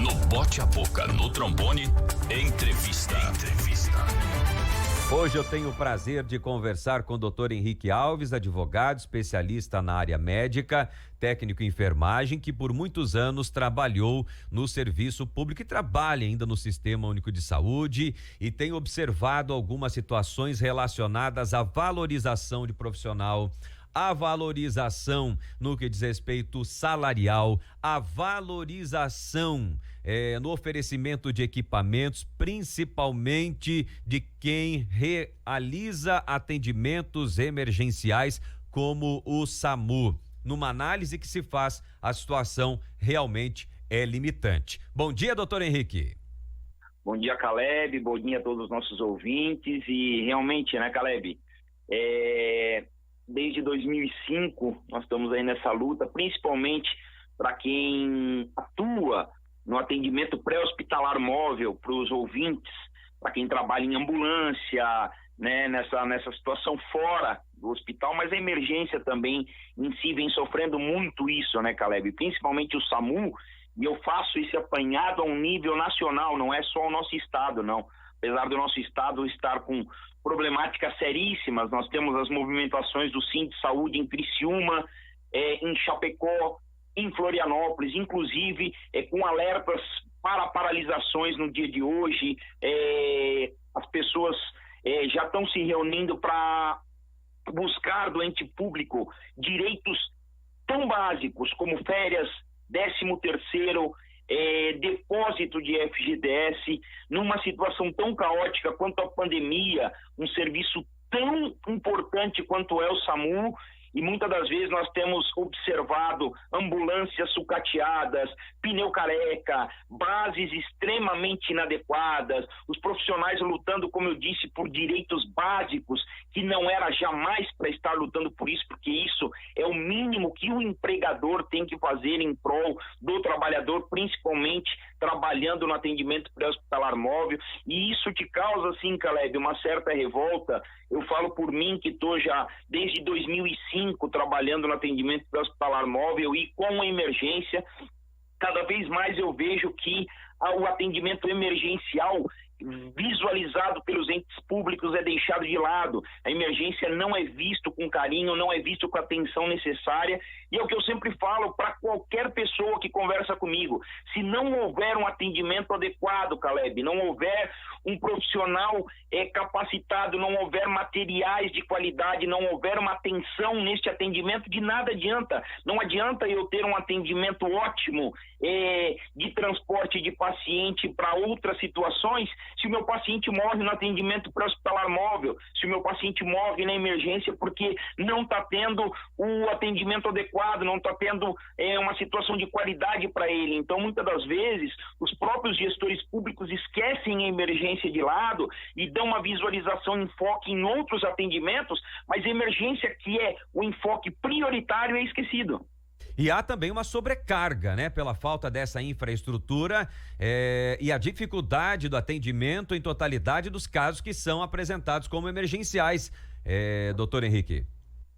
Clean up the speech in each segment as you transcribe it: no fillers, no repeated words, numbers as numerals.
No Bote a Boca, no trombone, entrevista. Hoje eu tenho o prazer de conversar com o Dr. Henrique Alves, advogado, especialista na área médica, técnico em enfermagem, que por muitos anos trabalhou no serviço público e trabalha ainda no Sistema Único de Saúde e tem observado algumas situações relacionadas à valorização de profissional, a valorização no que diz respeito salarial, a valorização no oferecimento de equipamentos, principalmente de quem realiza atendimentos emergenciais como o SAMU. Numa análise que se faz, a situação realmente é limitante. Bom dia, doutor Henrique. Bom dia, Caleb, bom dia a todos os nossos ouvintes e realmente, né, Caleb, desde 2005 nós estamos aí nessa luta, principalmente para quem atua no atendimento pré-hospitalar móvel, para os ouvintes, para quem trabalha em ambulância, né, nessa situação fora do hospital, mas a emergência também em si vem sofrendo muito isso, né, Caleb? Principalmente o SAMU, e eu faço esse apanhado a um nível nacional, não é só o nosso estado, não. Apesar do nosso estado estar com problemáticas seríssimas, nós temos as movimentações do Sim de Saúde em Criciúma, em Chapecó, em Florianópolis, inclusive com alertas para paralisações no dia de hoje. As pessoas já estão se reunindo para buscar do ente público direitos tão básicos como férias, 13º, depósito de FGTS, numa situação tão caótica quanto a pandemia, um serviço tão importante quanto é o SAMU, e muitas das vezes nós temos observado ambulâncias sucateadas, pneu careca, bases extremamente inadequadas, os profissionais lutando, como eu disse, por direitos básicos, que não era jamais para estar lutando por isso, porque isso é o mínimo que o empregador tem que fazer em prol do trabalhador, principalmente trabalhando no atendimento pré-hospitalar móvel, e isso te causa, assim, Caleb, uma certa revolta. Eu falo por mim que estou já desde 2005 trabalhando no atendimento pré-hospitalar móvel e com a emergência, cada vez mais eu vejo que o atendimento emergencial visualizado pelos entes públicos é deixado de lado. A emergência não é visto com carinho, não é visto com a atenção necessária, e é o que eu sempre falo para qualquer pessoa que conversa comigo: se não houver um atendimento adequado, Caleb, não houver um profissional capacitado, não houver materiais de qualidade, não houver uma atenção neste atendimento, de nada adianta. Não adianta eu ter um atendimento ótimo de transporte de paciente para outras situações, se o meu paciente morre no atendimento pré-hospitalar móvel, se o meu paciente morre na emergência porque não está tendo o atendimento adequado, não está tendo uma situação de qualidade para ele. Então, muitas das vezes, os próprios gestores públicos esquecem a emergência de lado e dão uma visualização, enfoque em outros atendimentos, mas a emergência, que é o enfoque prioritário, é esquecido. E há também uma sobrecarga, né? Pela falta dessa infraestrutura e a dificuldade do atendimento em totalidade dos casos que são apresentados como emergenciais, doutor Henrique.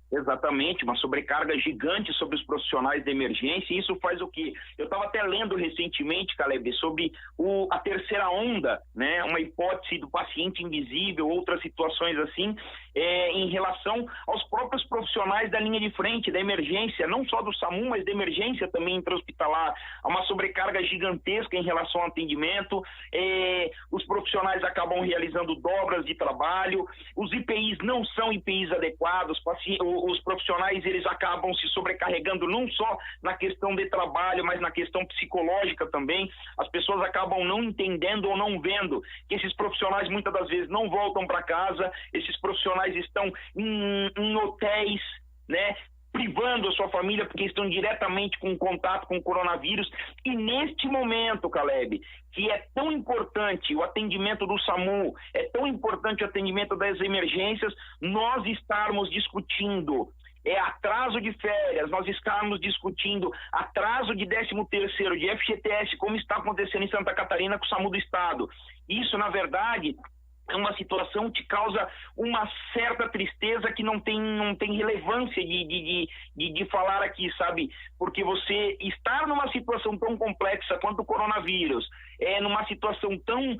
Exatamente, uma sobrecarga gigante sobre os profissionais de emergência, e isso faz o quê? Eu estava até lendo recentemente, Caleb, sobre a terceira onda, né? Uma hipótese do paciente invisível, outras situações assim, em relação aos próprios profissionais da linha de frente, da emergência, não só do SAMU, mas da emergência também intra-hospitalar. Há uma sobrecarga gigantesca em relação ao atendimento, os profissionais acabam realizando dobras de trabalho, os IPIs não são IPIs adequados, os profissionais eles acabam se sobrecarregando não só na questão de trabalho, mas na questão psicológica também. As pessoas acabam não entendendo ou não vendo que esses profissionais muitas das vezes não voltam para casa, esses profissionais estão em hotéis, né, privando a sua família porque estão diretamente com contato com o coronavírus. E neste momento, Caleb, que é tão importante o atendimento do SAMU, é tão importante o atendimento das emergências, nós estarmos discutindo atraso de férias, nós estamos discutindo atraso de 13º, de FGTS, como está acontecendo em Santa Catarina com o SAMU do Estado. Isso, na verdade, é uma situação que causa uma certa tristeza que não tem relevância de falar aqui, sabe? Porque você estar numa situação tão complexa quanto o coronavírus, numa situação tão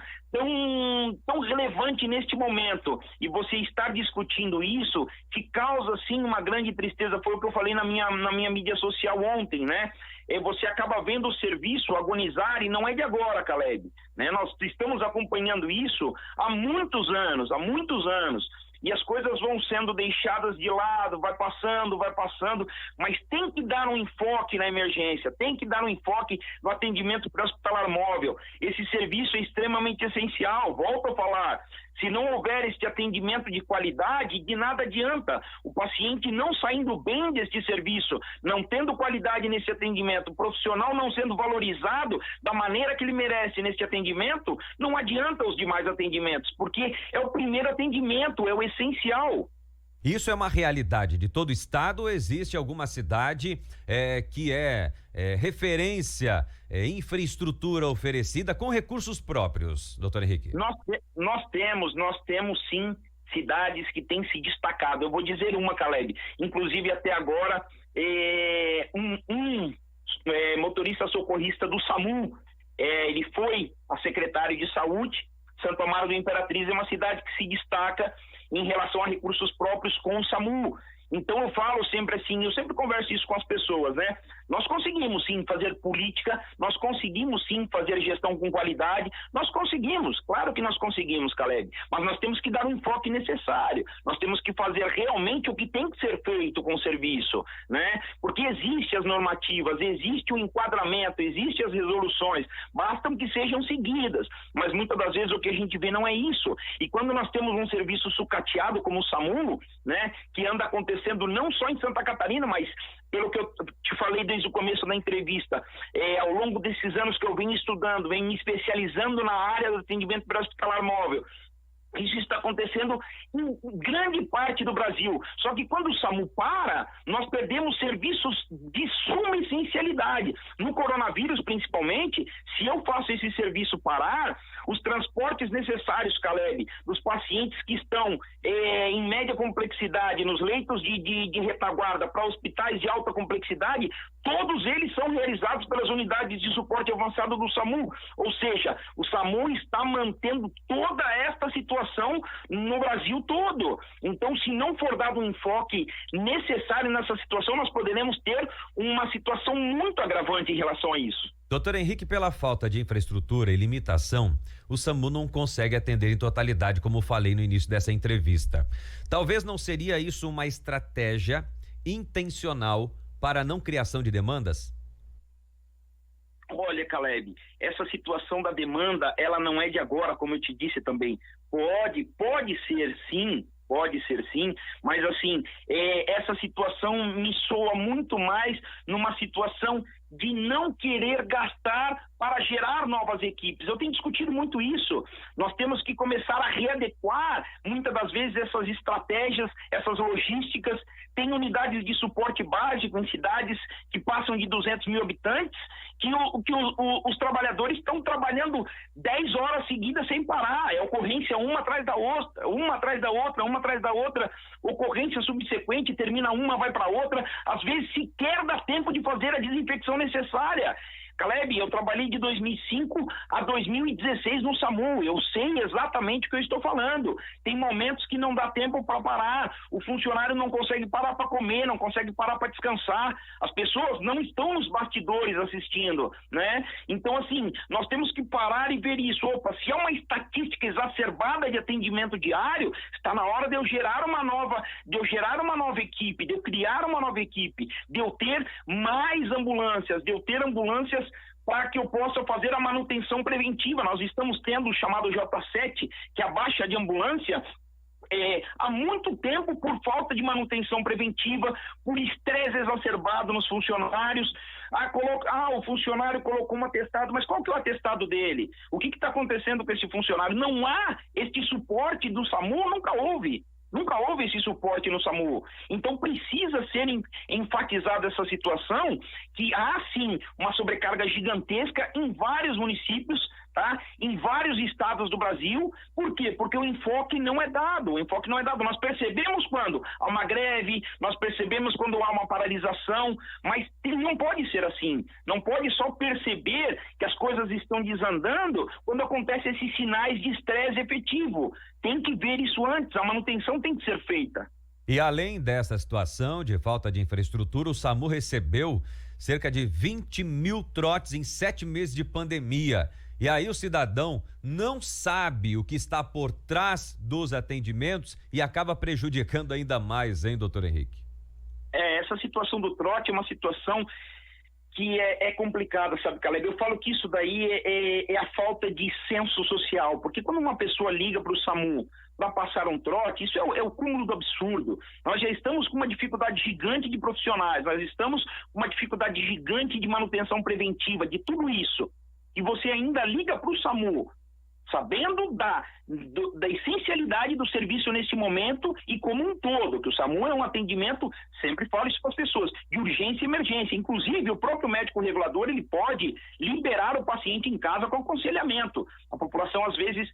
relevante neste momento, e você estar discutindo isso, que causa, sim, uma grande tristeza. Foi o que eu falei na minha mídia social ontem, né? Você acaba vendo o serviço agonizar, e não é de agora, Caleb, né? Nós estamos acompanhando isso há muitos anos, e as coisas vão sendo deixadas de lado, vai passando, mas tem que dar um enfoque na emergência, tem que dar um enfoque no atendimento pré-hospitalar móvel. Esse serviço é extremamente essencial, volto a falar. Se não houver este atendimento de qualidade, de nada adianta. O paciente não saindo bem deste serviço, não tendo qualidade nesse atendimento, o profissional não sendo valorizado da maneira que ele merece nesse atendimento, não adianta os demais atendimentos, porque é o primeiro atendimento, é o essencial. Isso é uma realidade de todo o estado, ou existe alguma cidade que é referência, infraestrutura oferecida com recursos próprios, doutor Henrique? Nós temos sim cidades que têm se destacado. Eu vou dizer uma, Caleb, inclusive até agora motorista socorrista do SAMU, ele foi a secretário de saúde. Santo Amaro do Imperatriz é uma cidade que se destaca em relação a recursos próprios com o SAMU. Então eu falo sempre assim, eu sempre converso isso com as pessoas, né? Nós conseguimos sim fazer política, nós conseguimos sim fazer gestão com qualidade, nós conseguimos, claro que nós conseguimos, Caleb, mas nós temos que dar o enfoque necessário, nós temos que fazer realmente o que tem que ser feito com o serviço, né? Porque existem as normativas, existe o enquadramento, existem as resoluções, bastam que sejam seguidas, mas muitas das vezes o que a gente vê não é isso. E quando nós temos um serviço sucateado como o SAMU, né, que anda acontecendo não só em Santa Catarina, mas pelo que eu te falei desde o começo da entrevista, ao longo desses anos que eu venho estudando, venho me especializando na área do atendimento pré-hospitalar móvel, isso está acontecendo em grande parte do Brasil. Só que quando o SAMU para, nós perdemos serviços de suma essencialidade. No coronavírus, principalmente, se eu faço esse serviço parar, os transportes necessários, Caleb, dos pacientes que estão em média complexidade, nos leitos de retaguarda para hospitais de alta complexidade, todos eles são realizados pelas unidades de suporte avançado do SAMU. Ou seja, o SAMU está mantendo toda esta situação no Brasil todo. Então, se não for dado um enfoque necessário nessa situação, nós poderemos ter uma situação muito agravante em relação a isso. Doutor Henrique, pela falta de infraestrutura e limitação, o SAMU não consegue atender em totalidade, como falei no início dessa entrevista. Talvez não seria isso uma estratégia intencional para a não criação de demandas? Olha, Caleb, essa situação da demanda, ela não é de agora, como eu te disse também. Pode ser sim, mas assim, essa situação me soa muito mais numa situação de não querer gastar para gerar novas equipes. Eu tenho discutido muito isso. Nós temos que começar a readequar, muitas das vezes, essas estratégias, essas logísticas. Tem unidades de suporte básico em cidades que passam de 200 mil habitantes, que os trabalhadores estão trabalhando 10 horas seguidas sem parar. É ocorrência uma atrás da outra, ocorrência subsequente, termina uma, vai para outra. Às vezes sequer dá tempo de fazer a desinfecção necessária. Caleb, eu trabalhei de 2005 a 2016 no SAMU, eu sei exatamente o que eu estou falando. Tem momentos que não dá tempo para parar, o funcionário não consegue parar para comer, não consegue parar para descansar, as pessoas não estão nos bastidores assistindo, né? Então, assim, nós temos que parar e ver isso. Opa, se é uma estatística exacerbada de atendimento diário, está na hora de eu gerar uma nova equipe, de eu criar uma nova equipe, de eu ter mais ambulâncias, para que eu possa fazer a manutenção preventiva. Nós estamos tendo o chamado J7, que é a baixa de ambulância, há muito tempo por falta de manutenção preventiva, por estresse exacerbado nos funcionários. O funcionário colocou um atestado, mas qual que é o atestado dele? O que está acontecendo com esse funcionário? Não há este suporte do SAMU, nunca houve esse suporte no SAMU. Então precisa ser enfatizada essa situação, que há sim uma sobrecarga gigantesca em vários municípios, tá? Em vários estados do Brasil. Por quê? Porque o enfoque não é dado. Nós percebemos quando há uma greve, nós percebemos quando há uma paralisação, mas não pode ser assim. Não pode só perceber que as coisas estão desandando quando acontecem esses sinais de estresse efetivo. Tem que ver isso antes, a manutenção tem que ser feita. E além dessa situação de falta de infraestrutura, o SAMU recebeu cerca de 20 mil trotes em 7 meses de pandemia. E aí o cidadão não sabe o que está por trás dos atendimentos e acaba prejudicando ainda mais, hein, doutor Henrique? Essa situação do trote é uma situação que é complicada, sabe, Caleb? Eu falo que isso daí é a falta de senso social, porque quando uma pessoa liga para o SAMU para passar um trote, isso é o cúmulo do absurdo. Nós já estamos com uma dificuldade gigante de profissionais, nós estamos com uma dificuldade gigante de manutenção preventiva, de tudo isso. E você ainda liga para o SAMU, sabendo da essencialidade do serviço nesse momento e como um todo, que o SAMU é um atendimento, sempre falo isso para as pessoas, de urgência e emergência. Inclusive, o próprio médico regulador, ele pode liberar o paciente em casa com aconselhamento. A população, às vezes,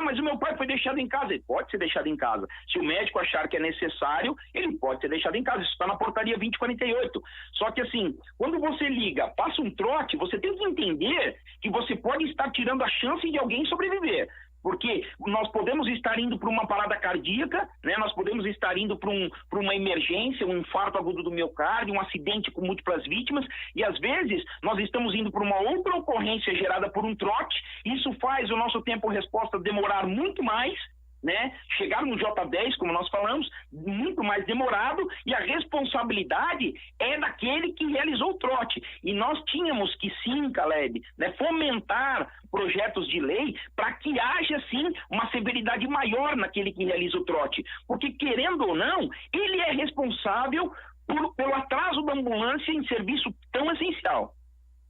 mas o meu pai foi deixado em casa. Ele pode ser deixado em casa. Se o médico achar que é necessário, ele pode ser deixado em casa. Isso está na portaria 2048. Só que, assim, quando você liga, passa um trote, você tem que entender que você pode estar tirando a chance de alguém sobreviver. Porque nós podemos estar indo para uma parada cardíaca, né? Nós podemos estar indo para uma emergência, um infarto agudo do miocárdio, um acidente com múltiplas vítimas, e às vezes nós estamos indo para uma outra ocorrência gerada por um trote. Isso faz o nosso tempo-resposta demorar muito mais, né? Chegar no J10, como nós falamos, muito mais demorado, e a responsabilidade é daquele que realizou o trote. E nós tínhamos que sim, Caleb, né, fomentar projetos de lei para que haja sim uma severidade maior naquele que realiza o trote. Porque, querendo ou não, ele é responsável pelo atraso da ambulância em serviço tão essencial.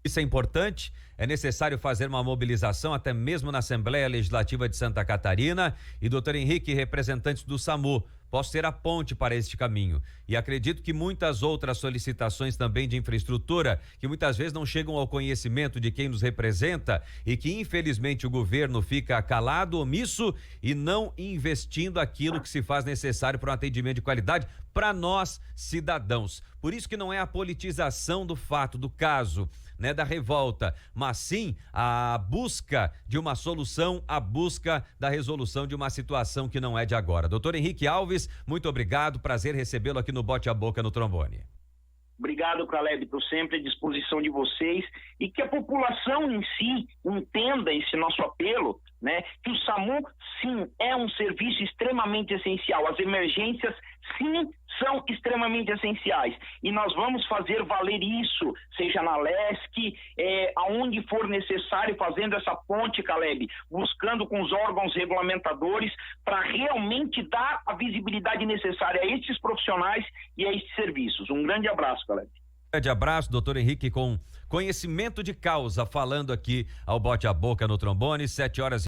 Isso é importante, é necessário fazer uma mobilização até mesmo na Assembleia Legislativa de Santa Catarina. E doutor Henrique, representantes do SAMU, posso ser a ponte para este caminho. E acredito que muitas outras solicitações também de infraestrutura, que muitas vezes não chegam ao conhecimento de quem nos representa e que infelizmente o governo fica calado, omisso e não investindo aquilo que se faz necessário para um atendimento de qualidade para nós, cidadãos. Por isso que não é a politização do fato, do caso, né, da revolta, mas sim a busca de uma solução, a busca da resolução de uma situação que não é de agora. Doutor Henrique Alves, muito obrigado, prazer recebê-lo aqui no Bote a Boca no Trombone. Obrigado, Caleb, estou sempre à disposição de vocês, e que a população em si entenda esse nosso apelo, né? Que o SAMU, sim, é um serviço extremamente essencial. As emergências, sim, são extremamente essenciais. E nós vamos fazer valer isso, seja na LESC, aonde for necessário, fazendo essa ponte, Caleb, buscando com os órgãos regulamentadores para realmente dar a visibilidade necessária a esses profissionais e a esses serviços. Um grande abraço, Caleb. Grande abraço, doutor Henrique, com conhecimento de causa, falando aqui ao Bote a Boca no Trombone, 7h.